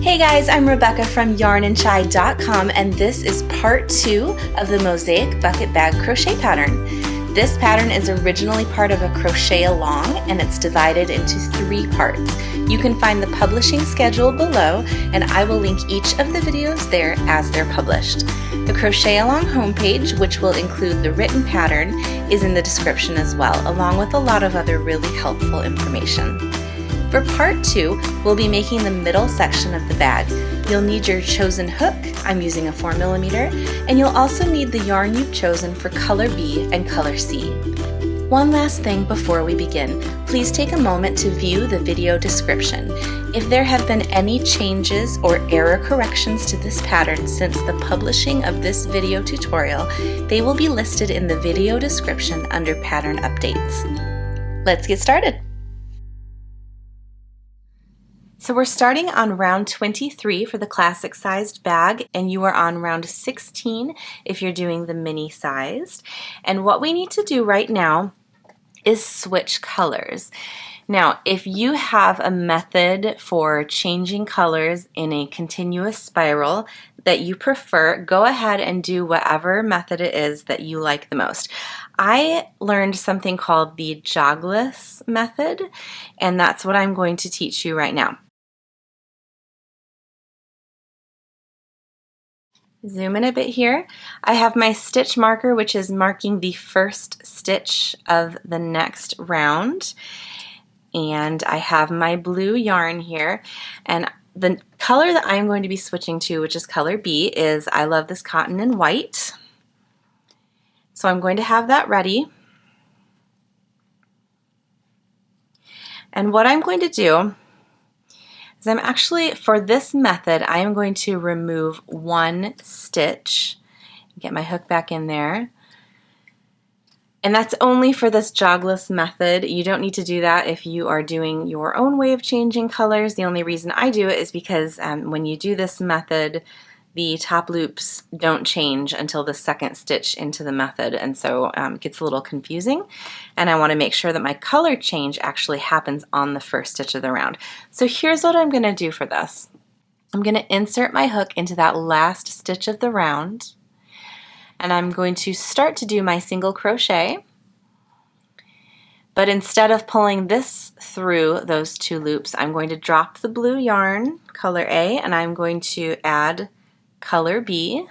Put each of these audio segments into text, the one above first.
Hey guys, I'm Rebecca from yarnandchai.com, and this is part 2 of the Mosaic bucket bag crochet pattern. This pattern is originally part of a Crochet-Along, and it's divided into 3 parts. You can find the publishing schedule below, and I will link each of the videos there as they're published. The Crochet-Along homepage, which will include the written pattern, is in the description as well, along with a lot of other really helpful information. For part 2, we'll be making the middle section of the bag. You'll need your chosen hook, I'm using a 4mm, and you'll also need the yarn you've chosen for color B and color C. One last thing before we begin, please take a moment to view the video description. If there have been any changes or error corrections to this pattern since the publishing of this video tutorial, they will be listed in the video description under pattern updates. Let's get started. So we're starting on round 23 for the classic sized bag, and you are on round 16 if you're doing the mini sized. And what we need to do right now is switch colors. Now, if you have a method for changing colors in a continuous spiral that you prefer, go ahead and do whatever method it is that you like the most. I learned something called the jogless method, and that's what I'm going to teach you right now. Zoom in a bit here. I have my stitch marker, which is marking the first stitch of the next round. And I have my blue yarn here. And the color that I'm going to be switching to, which is color B, is I love this cotton and white. So I'm going to have that ready. And what I'm going to do is I'm actually, for this method, I am going to remove 1 stitch, get my hook back in there, and that's only for this jogless method. You don't need to do that if you are doing your own way of changing colors. The only reason I do it is because when you do this method, the top loops don't change until the second stitch into the method, and so it gets a little confusing, and I want to make sure that my color change actually happens on the first stitch of the round. So here's what I'm going to do for this. I'm going to insert my hook into that last stitch of the round, and I'm going to start to do my single crochet, but instead of pulling this through those 2 loops, I'm going to drop the blue yarn, color A, and I'm going to add color B,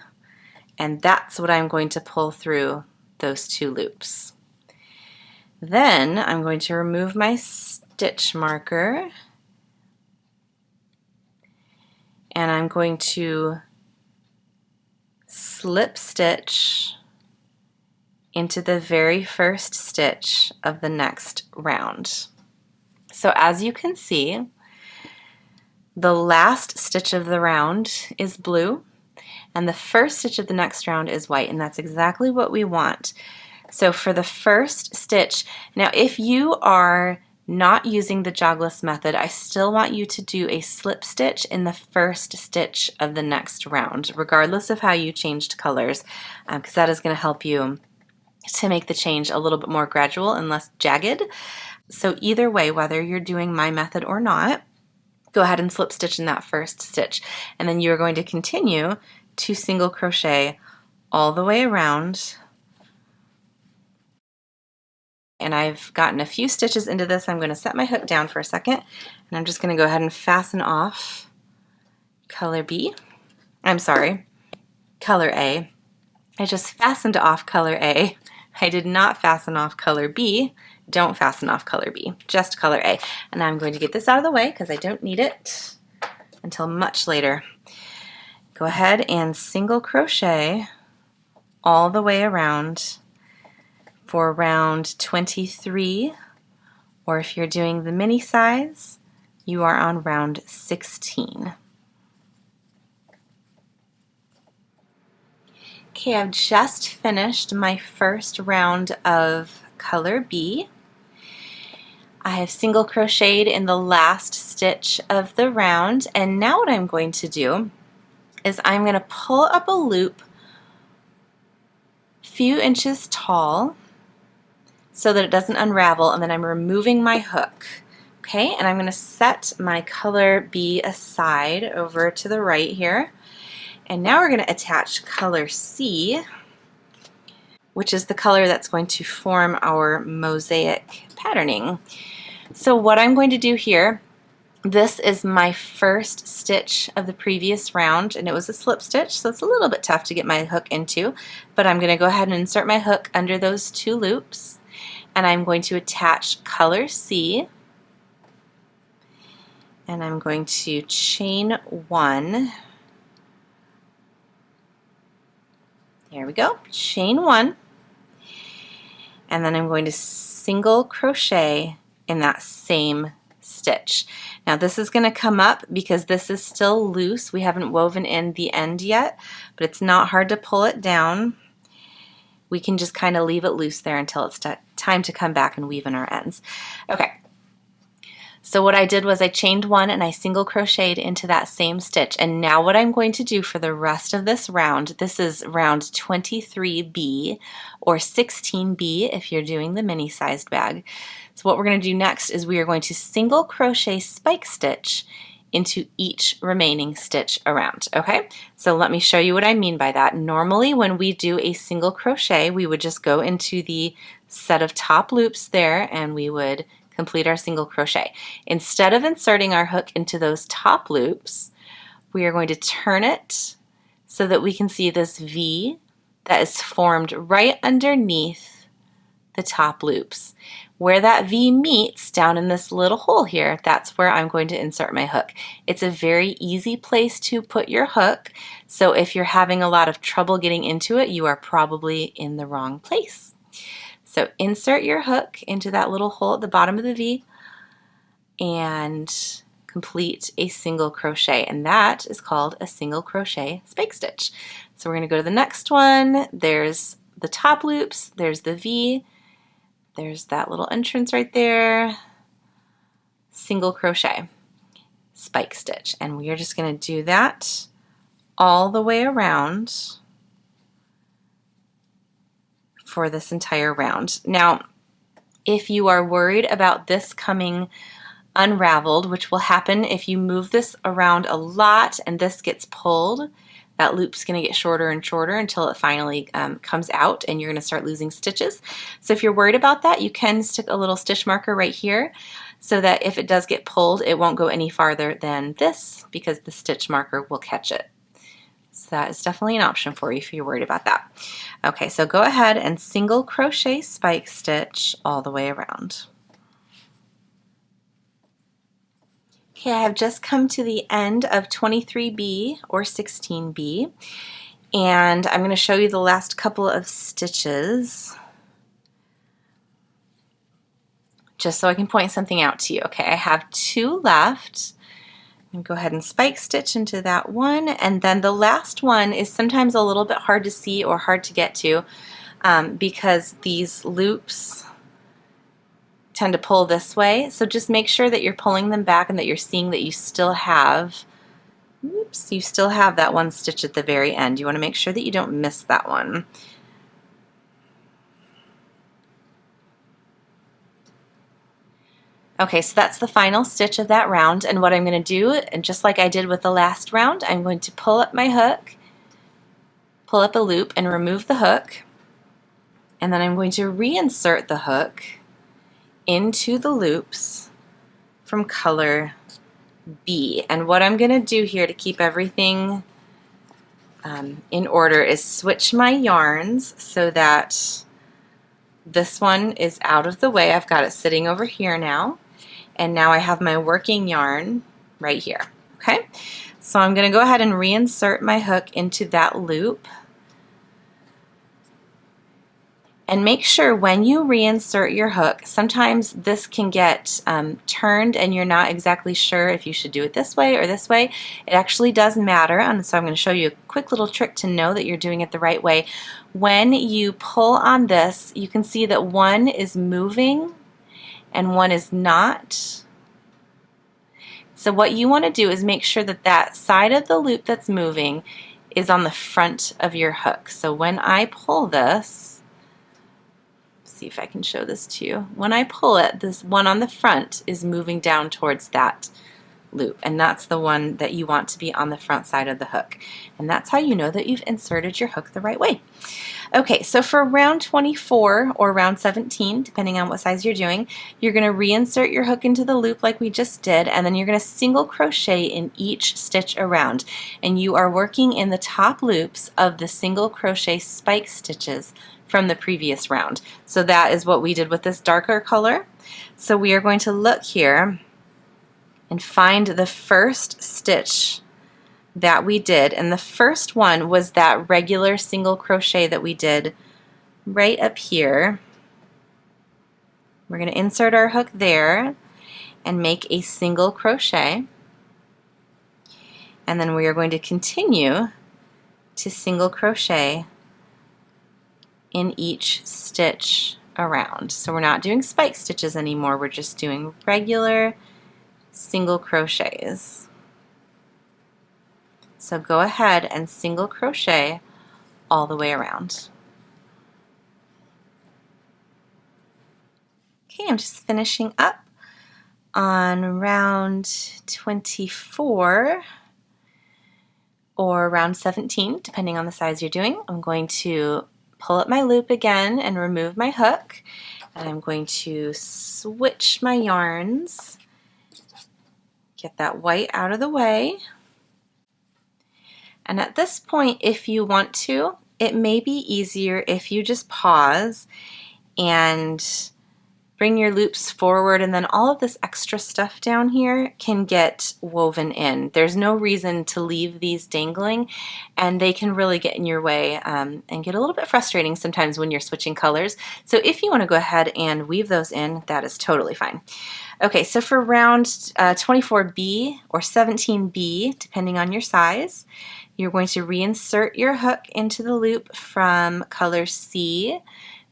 and that's what I'm going to pull through those 2 loops. Then I'm going to remove my stitch marker, and I'm going to slip stitch into the very first stitch of the next round. So as you can see, the last stitch of the round is blue, and the first stitch of the next round is white, and that's exactly what we want. So for the first stitch, now if you are not using the jogless method, I still want you to do a slip stitch in the first stitch of the next round, regardless of how you changed colors, because that is going to help you to make the change a little bit more gradual and less jagged. So either way, whether you're doing my method or not, go ahead and slip stitch in that first stitch, and then you're going to continue to single crochet all the way around. And I've gotten a few stitches into this. I'm going to set my hook down for a second, and I'm just going to go ahead and fasten off color B. I'm sorry, color A. I just fastened off color A. I did not fasten off color B. Don't fasten off color B, just color A. And I'm going to get this out of the way because I don't need it until much later. Go ahead and single crochet all the way around for round 23, or if you're doing the mini size, you are on round 16. Okay, I've just finished my first round of color B. I have single crocheted in the last stitch of the round, and now what I'm going to do is I'm going to pull up a loop a few inches tall so that it doesn't unravel, and then I'm removing my hook. Okay, and I'm going to set my color B aside over to the right here. And now we're going to attach color C, which is the color that's going to form our mosaic patterning. So what I'm going to do here, this is my first stitch of the previous round, and it was a slip stitch, so it's a little bit tough to get my hook into, but I'm going to go ahead and insert my hook under those 2 loops, and I'm going to attach color C, and I'm going to chain 1. There we go, chain 1, and then I'm going to single crochet in that same stitch. Now this is going to come up because this is still loose. We haven't woven in the end yet, but it's not hard to pull it down. We can just kind of leave it loose there until it's time to come back and weave in our ends. Okay. So what I did was I chained 1 and I single crocheted into that same stitch. And now what I'm going to do for the rest of this round, this is round 23B or 16B if you're doing the mini sized bag. So what we're going to do next is we are going to single crochet spike stitch into each remaining stitch around. Okay, so let me show you what I mean by that. Normally when we do a single crochet, we would just go into the set of top loops there and we would complete our single crochet. Instead of inserting our hook into those top loops, we are going to turn it so that we can see this V that is formed right underneath the top loops. Where that V meets down in this little hole here, that's where I'm going to insert my hook. It's a very easy place to put your hook, so if you're having a lot of trouble getting into it, you are probably in the wrong place. So insert your hook into that little hole at the bottom of the V and complete a single crochet, and that is called a single crochet spike stitch. So we're going to go to the next one. There's the top loops, there's the V, there's that little entrance right there, single crochet spike stitch, and we are just going to do that all the way around for this entire round. Now, if you are worried about this coming unraveled, which will happen if you move this around a lot and this gets pulled, that loop's going to get shorter and shorter until it finally comes out and you're going to start losing stitches. So if you're worried about that, you can stick a little stitch marker right here so that if it does get pulled, it won't go any farther than this because the stitch marker will catch it. So that is definitely an option for you if you're worried about that. Okay, so go ahead and single crochet spike stitch all the way around. Okay, I have just come to the end of 23B or 16B, and I'm going to show you the last couple of stitches just so I can point something out to you. Okay, I have 2 left. And go ahead and spike stitch into that one, and then the last one is sometimes a little bit hard to see or hard to get to because these loops tend to pull this way, so just make sure that you're pulling them back and that you're seeing that you still have that one stitch at the very end. You want to make sure that you don't miss that one. Okay, so that's the final stitch of that round, and what I'm going to do, and just like I did with the last round, I'm going to pull up my hook, pull up a loop and remove the hook, and then I'm going to reinsert the hook into the loops from color B. And what I'm going to do here to keep everything in order is switch my yarns so that this one is out of the way. I've got it sitting over here now. And now I have my working yarn right here. Okay, so I'm going to go ahead and reinsert my hook into that loop. And make sure when you reinsert your hook, sometimes this can get turned and you're not exactly sure if you should do it this way or this way. It actually does matter, and so I'm going to show you a quick little trick to know that you're doing it the right way. When you pull on this, you can see that one is moving and one is not. So what you want to do is make sure that that side of the loop that's moving is on the front of your hook. So when I pull this, see if I can show this to you. When I pull it, this one on the front is moving down towards that loop, and that's the one that you want to be on the front side of the hook. And that's how you know that you've inserted your hook the right way. Okay, so for round 24 or round 17, depending on what size you're doing, you're going to reinsert your hook into the loop like we just did, and then you're going to single crochet in each stitch around. And you are working in the top loops of the single crochet spike stitches from the previous round. So that is what we did with this darker color. So we are going to look here and find the first stitch that we did, and the first one was that regular single crochet that we did right up here. We're going to insert our hook there and make a single crochet, and then we are going to continue to single crochet in each stitch around. So we're not doing spike stitches anymore, we're just doing regular single crochets. So go ahead and single crochet all the way around. Okay, I'm just finishing up on round 24 or round 17, depending on the size you're doing. I'm going to pull up my loop again and remove my hook, and I'm going to switch my yarns, get that white out of the way. And at this point, if you want to, it may be easier if you just pause and bring your loops forward, and then all of this extra stuff down here can get woven in. There's no reason to leave these dangling, and they can really get in your way and get a little bit frustrating sometimes when you're switching colors. So if you want to go ahead and weave those in, that is totally fine. Okay, so for round 24B or 17B, depending on your size, you're going to reinsert your hook into the loop from color C.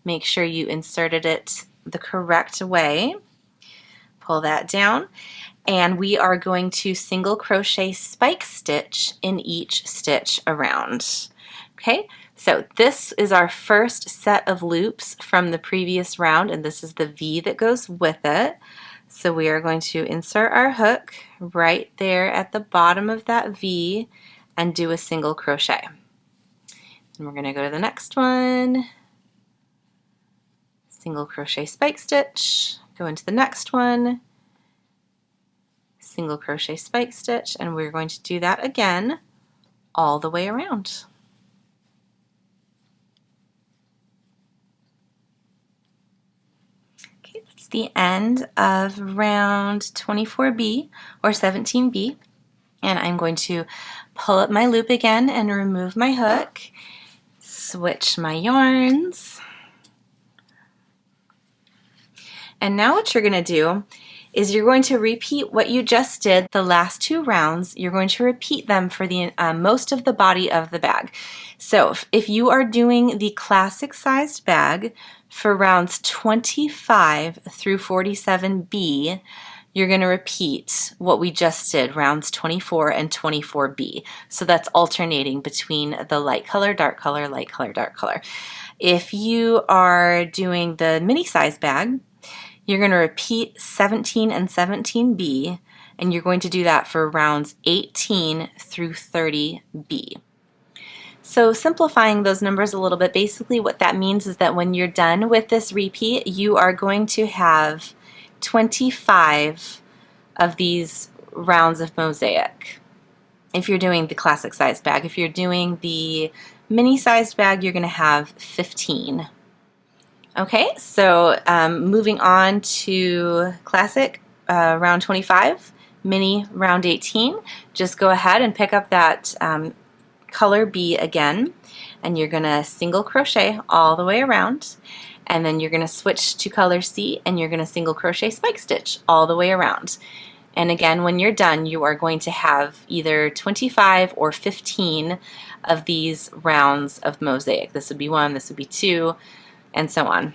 Make sure you inserted it the correct way. Pull that down, and we are going to single crochet spike stitch in each stitch around. Okay, so this is our first set of loops from the previous round, and this is the V that goes with it. So we are going to insert our hook right there at the bottom of that V and do a single crochet. And we're going to go to the next one, single crochet spike stitch, go into the next one, single crochet spike stitch, and we're going to do that again all the way around. Okay, that's the end of round 24B or 17B, and I'm going to pull up my loop again and remove my hook, switch my yarns, and now what you're going to do is you're going to repeat what you just did the last two rounds. You're going to repeat them for the most of the body of the bag. So if you are doing the classic sized bag for rounds 25 through 47B, you're going to repeat what we just did, rounds 24 and 24B. So that's alternating between the light color, dark color, light color, dark color. If you are doing the mini size bag, you're going to repeat 17 and 17B, and you're going to do that for rounds 18 through 30B. So simplifying those numbers a little bit, basically what that means is that when you're done with this repeat, you are going to have 25 of these rounds of mosaic. If you're doing the classic size bag, if you're doing the mini sized bag, you're going to have 15. Okay, so moving on to classic round 25, mini round 18, just go ahead and pick up that color B again, and you're going to single crochet all the way around, and then you're going to switch to color C and you're going to single crochet spike stitch all the way around. And again, when you're done, you are going to have either 25 or 15 of these rounds of mosaic. This would be 1, this would be 2, and so on.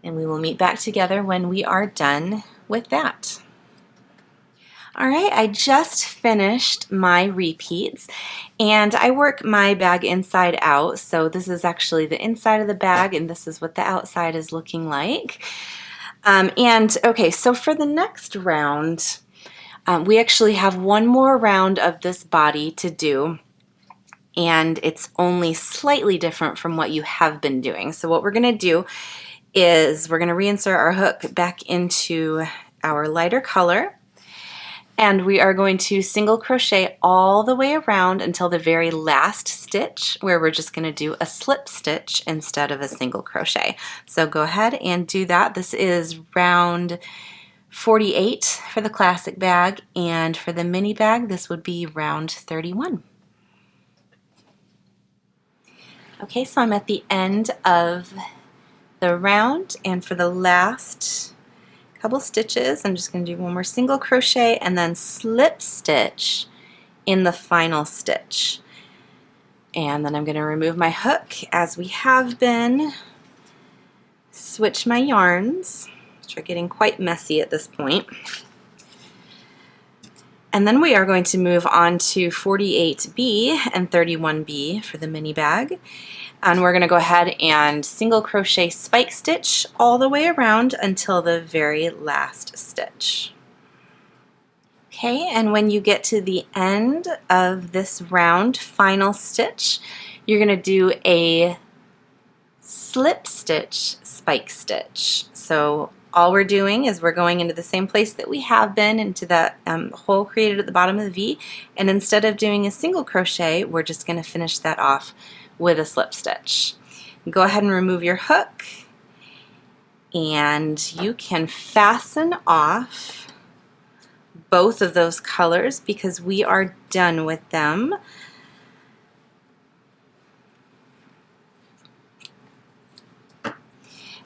And we will meet back together when we are done with that. All right, I just finished my repeats, and I work my bag inside out. So this is actually the inside of the bag, and this is what the outside is looking like. Okay, so for the next round, we actually have one more round of this body to do, and it's only slightly different from what you have been doing. So what we're going to do is we're going to reinsert our hook back into our lighter color, and we are going to single crochet all the way around until the very last stitch, where we're just going to do a slip stitch instead of a single crochet. So go ahead and do that. This is round 48 for the classic bag, and for the mini bag this would be round 31. Okay, so I'm at the end of the round, and for the last couple stitches I'm just going to do one more single crochet and then slip stitch in the final stitch. And then I'm going to remove my hook as we have been, switch my yarns, which are getting quite messy at this point. And then we are going to move on to 48B and 31B for the mini bag. And we're going to go ahead and single crochet spike stitch all the way around until the very last stitch. Okay, and when you get to the end of this round final stitch, you're going to do a slip stitch spike stitch. So all we're doing is we're going into the same place that we have been, into that hole created at the bottom of the V, and instead of doing a single crochet, we're just going to finish that off with a slip stitch. Go ahead and remove your hook, and you can fasten off both of those colors because we are done with them.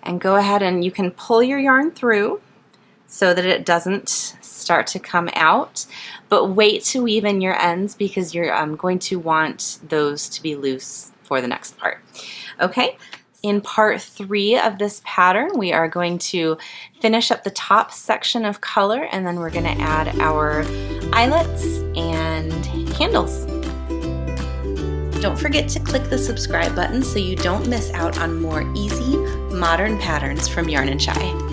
And go ahead and you can pull your yarn through so that it doesn't start to come out, but wait to weave in your ends because you're going to want those to be loose for the next part. Okay, in part 3 of this pattern we are going to finish up the top section of color, and then we're going to add our eyelets and handles. Don't forget to click the subscribe button so you don't miss out on more easy modern patterns from Yarn and Shy.